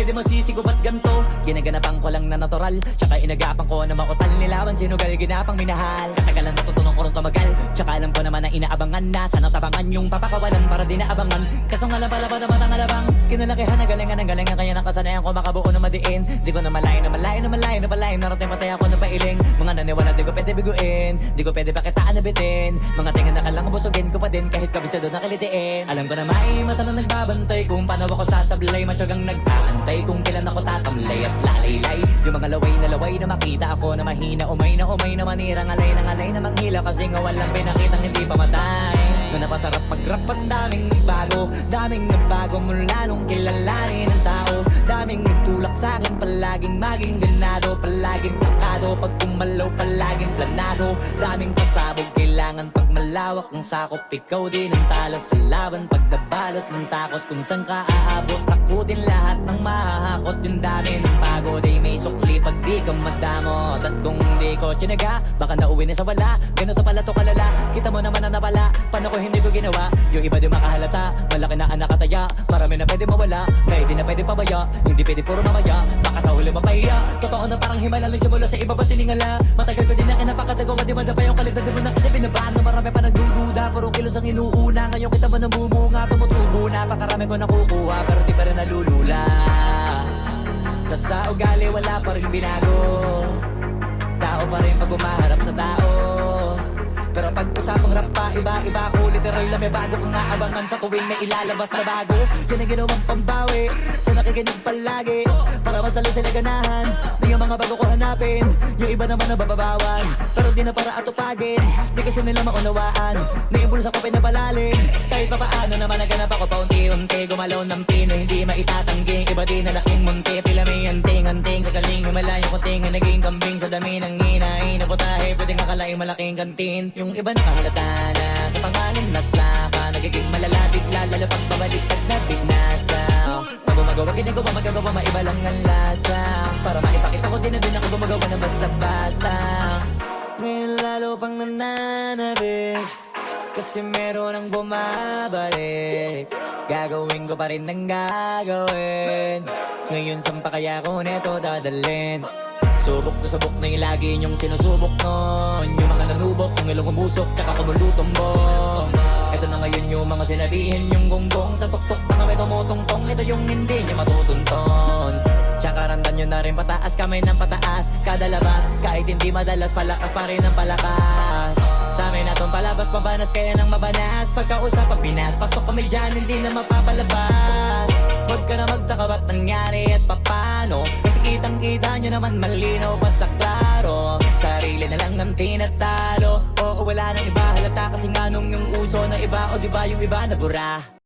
pwede masisigo ba't ganto? Ginaganapan ko lang na natural, tsaka inagapan ko na mautal. Nilawan sinugal, ginapang minahal. Katagalan natutunan ko rin tumagal, tsaka alam ko naman na inaabangan na. Sana tabangan yung papakawalan para di naabangan. Kaso nga lang pala ba naman ang alabang kinalakihan na galingan ng galingan. Kaya nakasanayan ko makabuo na madiin. Di ko na malayo na malayo na malayo na malayo. Narating matay ako na pailing. Mga naniwala di ko pwede biguin, di ko pwede pakitaan na bitin. Mga tingan na kalang busugin ko pa din kahit kabisado na kilitiin. Alam ko na may mata na nagbabantay kung paano ako sasablay. Matyagang nag-aantay kung kailan ako tatamlay at lalaylay. Yung mga laway na makita ako na mahina. Umay na manira, ngalay na manghila. Kasi nga walang pinakitang hindi pa matay. Na napasarap mag-rap ang daming nagbago mula nung kilalanin ng tao. Daming nagtulak sa'kin, palaging maging ganado. Palaging takado, pag kumalaw palaging planado. Daming pasabog, kailangan pag malawak ang sakop. Ikaw din ang talo sa laban pag nabalot ng takot. Kung saan ka aabot, ako din lahat ng mahahakot. Yung dami ng pagod ay may sukli pag di ka madamot. At kung hindi ko tsinaga, baka nauwi na sa wala. Ganito pala to kalala, kita mo naman na napala. Paano ko hindi ko ginawa, yung iba di makahalata. Malaki na anak kataya, marami na pwede mawala. Kaya di na pwede pabaya, hindi pwede puro mamaya. Baka sa huli mapahiya, totoo na parang himala lang siya mula sa iba ba tiningala. Matagal ko din na kinapakatagawa, di madapa yung kalidad. Di mo na kita binabaan na marami pa nagdududa. Puro kilos ang inuuna, ngayon kita ba namumunga. Tumutubo na, pakarami ko nakukuha, pero di pa rin nalulula. Tas sa ugali wala pa rin binago, tao pa rin pag umaharap sa tao. Pero pag usapang rap pa, iba-iba ko. Literal na may bago kong naabangan sa tuwing may ilalabas na bago. Yan ang ginawang pambawi sa nakikinig palagi, para mas lalo sila ganahan na yung mga bago ko hanapin. Yung iba naman nababawan, pero di na para atupagin. Di kasi nila maunawaan na yung bulsa ko pinapalalim. Kahit pa paano naman naganap ako paunti-unti. Gumalaw ng pino, hindi maitatanggi. Iba din na laking munti, pila may anting-anting. Sa galing malayo kunting ang naging kambing. Sa dami ng hinahin na putahe, pwedeng akalaing malaking kantin. Yung iba nakahalata na sa pangalan at laka. Nagiging malala bigla, lalo pag pabaliktad na bignasa. Pag gumagawa, ginagawa, magagawa, maiba lang ang lasa. Para maipakita ko din na din ako gumagawa ng basta-basta. Ngayon lalo pang nananabik, kasi meron ang bumabalik. Gagawin ko pa rin ang gagawin. Ngayon saan pa kaya ko neto dadalhin? Subok na subok na yung lagi niyong sinusubok nun. Yung mga nanubok, yung ilong umusok, tsaka kumulutumbong. Ito na ngayon yung mga sinabihin yung gonggong. Sa tuktok na kami tumutungtong, ito yung hindi niya matutunton. Tsaka ramdam nyo na rin pataas, kamay ng pataas. Kada labas, kahit hindi madalas, palakas pa rin ang palakas. Sa amin natong palabas, mabanas kaya nang mabanas. Pagkausap ang Pinas, pasok kami dyan, hindi na mapapalabas. Huwag ka na magtaka ba't nangyari at papano, kasi kitang-kita nyo naman malinaw pa sa klaro. Sarili na lang ang tinatalo, oo wala nang iba halata. Kasi nga nung yung uso na iba, o diba yung iba nabura.